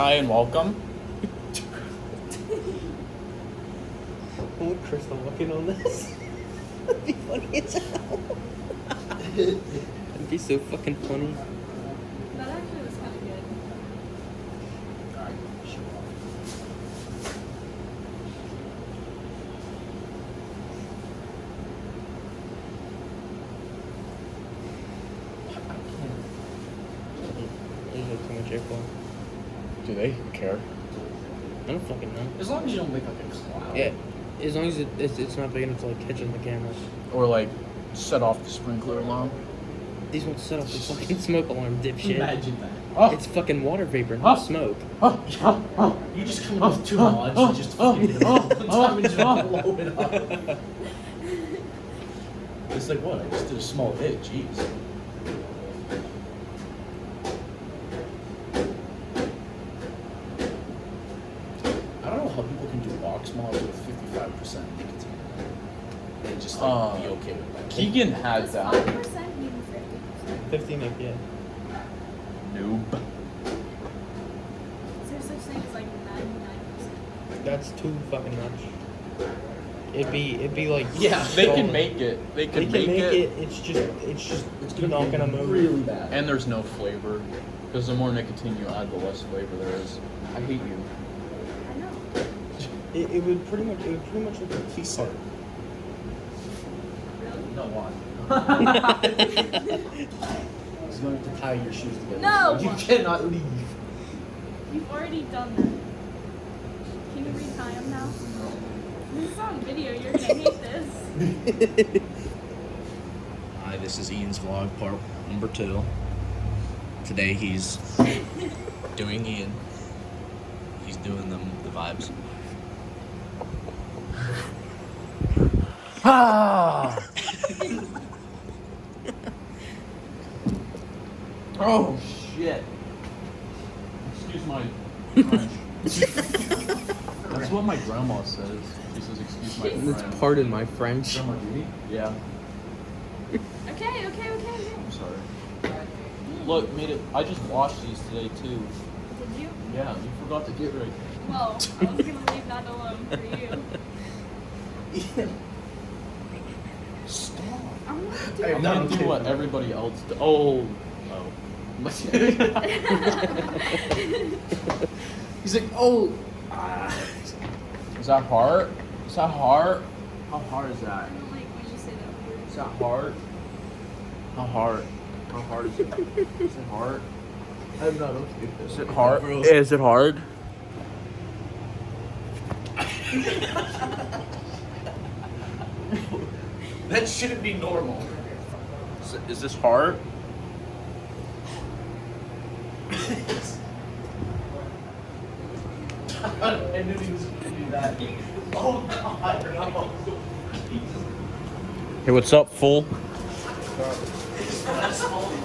Hi and welcome. I want Crystal walking on this. That'd be funny as hell. That'd be so fucking funny. That actually was kind of good. Alright, show off. There's no too much airflow. Do they care? I don't fucking know. As long as you don't make like a cloud. Yeah, as long as it's not big enough to like catch on the camera. Or like set off the sprinkler alarm. These won't set off the fucking smoke alarm, dipshit. Imagine that. Oh. It's fucking water vapor, not smoke. You just come up with too much and just fucking hit it all the time and just blow it up. It's like, what? I just did a small hit. Jeez. I don't know how people can do box mods with 55% nicotine. And just like, be okay with that. Keegan had Does that. 5% mean 50%? 50 maybe, yeah. Noob. Is there such thing as like 99%? That's too fucking much. It'd be like Yeah, they can solid. make it. They They can can make it. It's not gonna move. really bad. And there's no flavor. Because the more nicotine you add, the less flavor there is. I hate you. I know. It would pretty much look like He said, Really? no, why? He's going to tie your shoes together. No! You cannot leave. You've already done that. Can you retie them now? This is on video. You're gonna hate this. Hi, this is Ian's vlog, part number 2. Today he's doing Ian. He's doing the vibes. Ah! Oh shit! Excuse my French. That's what my grandma says. She says, "Excuse my It's French." pardon my French. Grandma Judy? Yeah, Okay. I'm sorry. Look, made it. I just washed these today too. Did you? Yeah, you forgot to get right. Well, I was gonna leave that alone for you. Stop. I'm not Hey, doing I'm no, gonna I'm do kidding. what everybody else does. Oh. He's like, oh. Is that hard? Is that hard? How hard is that? I don't like when you say that word. Is that hard? How hard? How hard is it? Is it hard? I'm not okay with this. Is it hard? Is it hard? That shouldn't be normal. Is this hard? I knew he was going to do that. Oh, God, no. Hey, what's up, fool?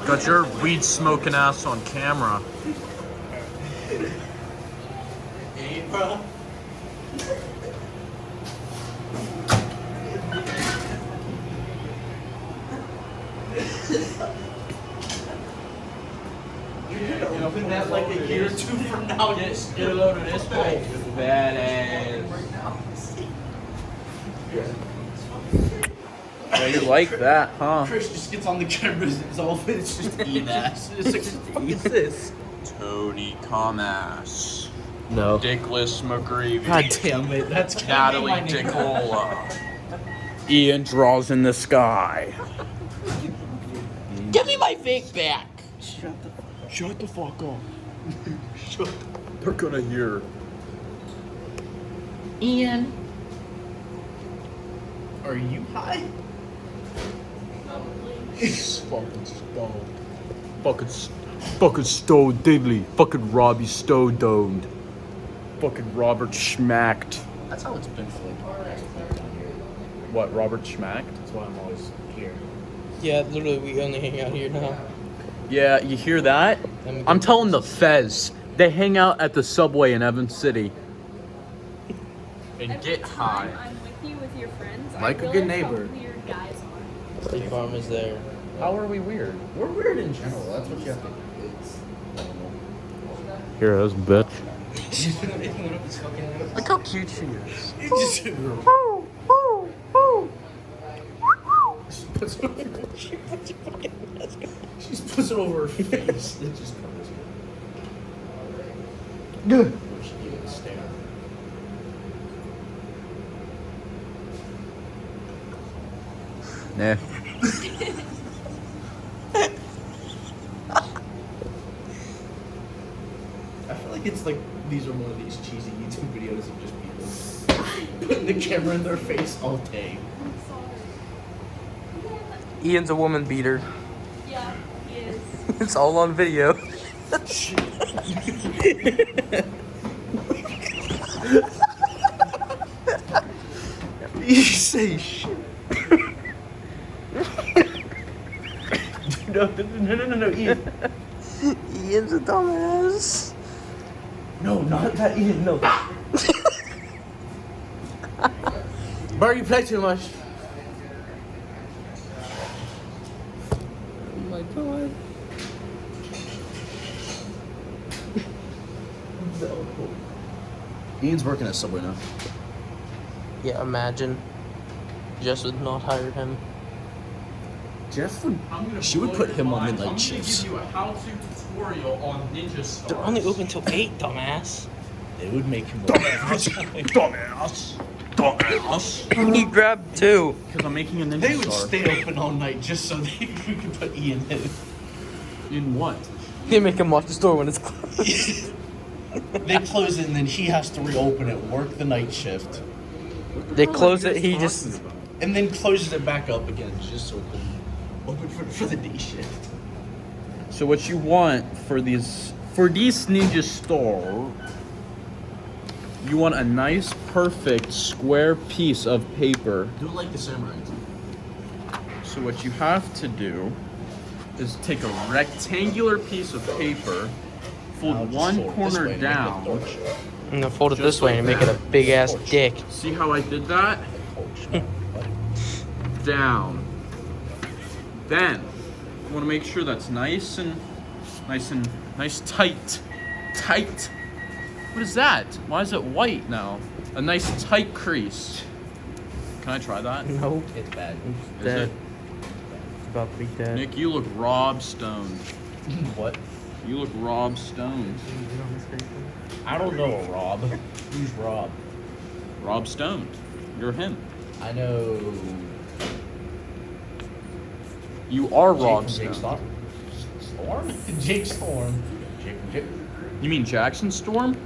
Got your weed smoking ass on camera. Hey, bro. Open that like a year or two from now. Just get a load of this boy. Badass. Yeah, you like that, huh? Chris just gets on the camera. It's all it's just eating ass. It's like, what the fuck is this? Tony Cumass. No. Dickaless McGreevy. God damn it! That's Natalie Dickola. Ian draws in the sky. Give me my vape back. Shut the fuck up. They're gonna hear. Ian, are you high? Fucking stoned. Fucking Stone Diddley. Fucking Robbie Stone Domed. Fucking Robert Schmacked. That's how it's been for like What, Robert Schmacked? That's why I'm always here. Yeah, literally, we only hang out here now. Yeah, you hear that? I'm telling the Fez. They hang out at the subway in Evans City. And Every get high. time I'm with you with your friends, Like I a good realize how neighbor. weird guys are. State Farm is there. How are we weird? We're weird in general. That's what you have to. It's Here it is, bitch. She's putting one of his fucking nose. Look how cute she is. It just She puts it over, she puts your fucking mask on. she puts it over her face. It just covers it. Good. Or she gave it a stare. Nah. I feel like it's like these are one of these cheesy YouTube videos of just people putting the camera in their face all day. I'm sorry. Ian's a woman beater. Yeah, he is. It's all on video. You say shit. No, Ian. Ian's a dumbass. No, not that Ian, no. Bro, you play too much. Oh my god. Ian's working at Subway now. Yeah, imagine. Jess would not hire him. Jeff would. She would put him on midnight shifts. I'm gonna give you a how-to tutorial on Ninja Stars. They're only open till 8, dumbass. They would make him work. Dumbass. He grabbed 2. Because I'm making a Ninja They would Star. stay open all night just so they could put Ian in. In what? They make him lock the store when it's closed. They close it and then he has to reopen it, work the night shift, They close it, he just... and then closes it back up again just so it can open for the day shift. So what you want for this Ninja Star, you want a nice, perfect, square piece of paper. Do it like the samurai. So what you have to do is take a rectangular piece of paper, fold one corner down. I'm gonna fold it Just this way and like make it a that. big ass dick. See how I did that? Down. Then you want to make sure that's nice tight. Tight. What is that? Why is it white now? A nice tight crease. Can I try that? Nope. It's bad. Is Dead. it? It's about to be dead. Nick, you look Rob Stone. What? You look Rob Stone. I don't know a Rob. Who's Rob? Rob Stone. You're him. I know. You are Jake Rob from Jake Stone. Storm? Jake Storm. Jake. You mean Jackson Storm?